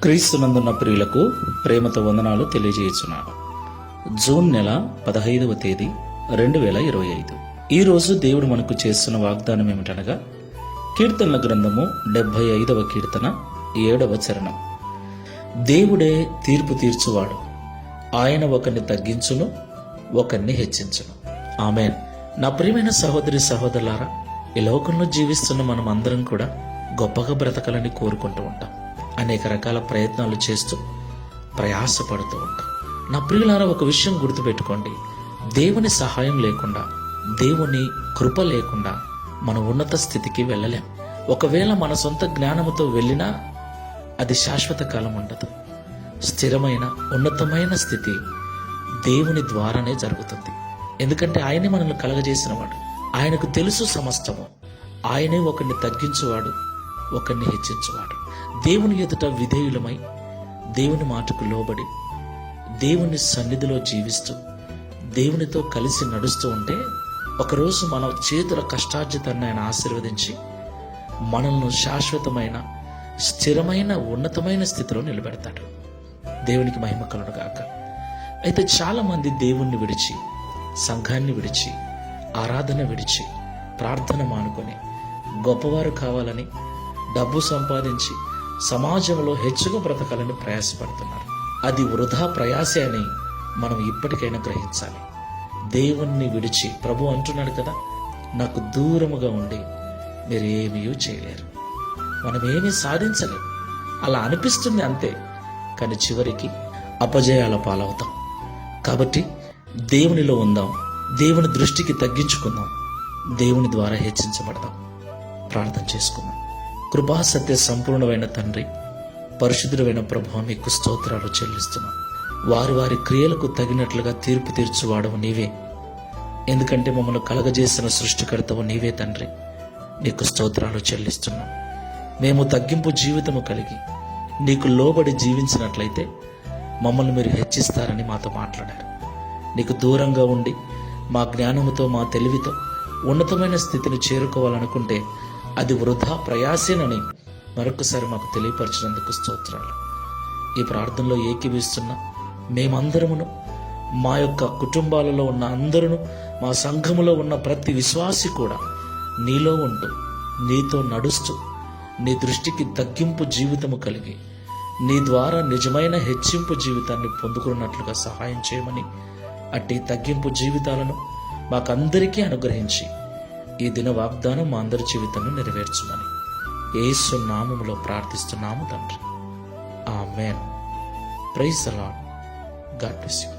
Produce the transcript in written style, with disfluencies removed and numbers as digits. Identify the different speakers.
Speaker 1: క్రీస్తునందున్న ప్రియులకు ప్రేమతో వందనాలు తెలియజేయుచున్నాను. జూన్ నెల 15వ తేదీ 2025. ఈరోజు దేవుడు మనకు చేస్తున్న వాగ్దానం ఏమిటనగా, కీర్తనల గ్రంథము 75వ కీర్తన 7వ చరణం. దేవుడే తీర్పు తీర్చువాడు, ఆయన ఒకరిని తగ్గించును, ఒకరిని హెచ్చించును. ఆమేన్. నా ప్రియమైన సహోదరి సహోదరులారా, ఈ లోకంలో జీవిస్తున్న మనం అందరం కూడా గొప్పగా బ్రతకాలని కోరుకుంటూ ఉంటాం. అనేక రకాల ప్రయత్నాలు చేస్తూ ప్రయాసపడుతూ ఉంటాం. నా ప్రియులారా, ఒక విషయం గుర్తుపెట్టుకోండి, దేవుని సహాయం లేకుండా, దేవుని కృప లేకుండా మనం ఉన్నత స్థితికి వెళ్ళలేం. ఒకవేళ మన సొంత జ్ఞానముతో వెళ్ళినా అది శాశ్వత కాలం ఉండదు. స్థిరమైన ఉన్నతమైన స్థితి దేవుని ద్వారానే జరుగుతుంది. ఎందుకంటే ఆయనే మనల్ని కలగజేసినవాడు, ఆయనకు తెలుసు సమస్తము. ఆయనే ఒకరిని తగ్గించువాడు, ఒకరిని హెచ్చించువాడు. దేవుని ఎదుట విధేయులమై, దేవుని మాటకు లోబడి, దేవుని సన్నిధిలో జీవిస్తూ, దేవునితో కలిసి నడుస్తూ ఉంటే ఒకరోజు మన చేతుల కష్టార్జితాన్ని ఆయన ఆశీర్వదించి మనల్ని శాశ్వతమైన, స్థిరమైన, ఉన్నతమైన స్థితిలో నిలబెడతాడు. దేవునికి మహిమ కలుగును గాక. అయితే చాలా మంది దేవుణ్ణి విడిచి, సంఘాన్ని విడిచి, ఆరాధన విడిచి, ప్రార్థన మానుకొని గొప్పవారు కావాలని, డబ్బు సంపాదించి సమాజంలో హెచ్చుగా బ్రతకాలని ప్రయాసపడుతున్నారు. అది వృధా ప్రయాసే అని మనం ఇప్పటికైనా గ్రహించాలి. దేవుణ్ణి విడిచి, ప్రభు అంటున్నాడు కదా, నాకు దూరముగా ఉండి మీరు ఏమీ చేయలేరు. మనం ఏమీ సాధించలేము. అలా అనిపిస్తుంది అంతే, కానీ చివరికి అపజయాల పాలవుతాం. కాబట్టి దేవునిలో ఉందాం, దేవుని దృష్టికి తగ్గించుకుందాం, దేవుని ద్వారా హెచ్చించబడదాం. ప్రార్థన చేసుకుందాం. కృపా సత్య సంపూర్ణమైన తండ్రి, పరిశుద్ధుడైన ప్రభువా, మీకు స్తోత్రాలు చెల్లిస్తున్నాం. వారి వారి క్రియలకు తగినట్లుగా తీర్పు తీర్చువాడవు నీవే. ఎందుకంటే మమ్మల్ని కలగజేసిన సృష్టికర్తవు నీవే తండ్రి. నీకు స్తోత్రాలు చెల్లిస్తున్నాం. మేము తగ్గింపు జీవితము కలిగి నీకు లోబడి జీవించినట్లయితే మమ్మల్ని మీరు హెచ్చిస్తారని మాతో మాట్లాడారు. నీకు దూరంగా ఉండి మా జ్ఞానముతో, మా తెలివితో ఉన్నతమైన స్థితిని చేరుకోవాలనుకుంటే అది వృధా ప్రయాసేనని మరొకసారి మాకు తెలియపరిచినందుకు స్తోత్రాలు. ఈ ప్రార్థనలో ఏకీవిస్తున్న మేమందరమును, మా యొక్క కుటుంబాలలో ఉన్న అందరూ, మా సంఘములో ఉన్న ప్రతి విశ్వాసి కూడా నీలో ఉంటూ, నీతో నడుస్తూ, నీ దృష్టికి తగ్గింపు జీవితము కలిగి, నీ ద్వారా నిజమైన హెచ్చింపు జీవితాన్ని పొందుకున్నట్లుగా సహాయం చేయమని, అట్టి తగ్గింపు జీవితాలను మాకందరికీ అనుగ్రహించి ఈ దిన వాగ్దానం మా అందరి జీవితంలో నెరవేర్చుమని యేసు నామములో ప్రార్థిస్తున్నాము తండ్రి. ఆమేన్. Praise the lord. God bless you.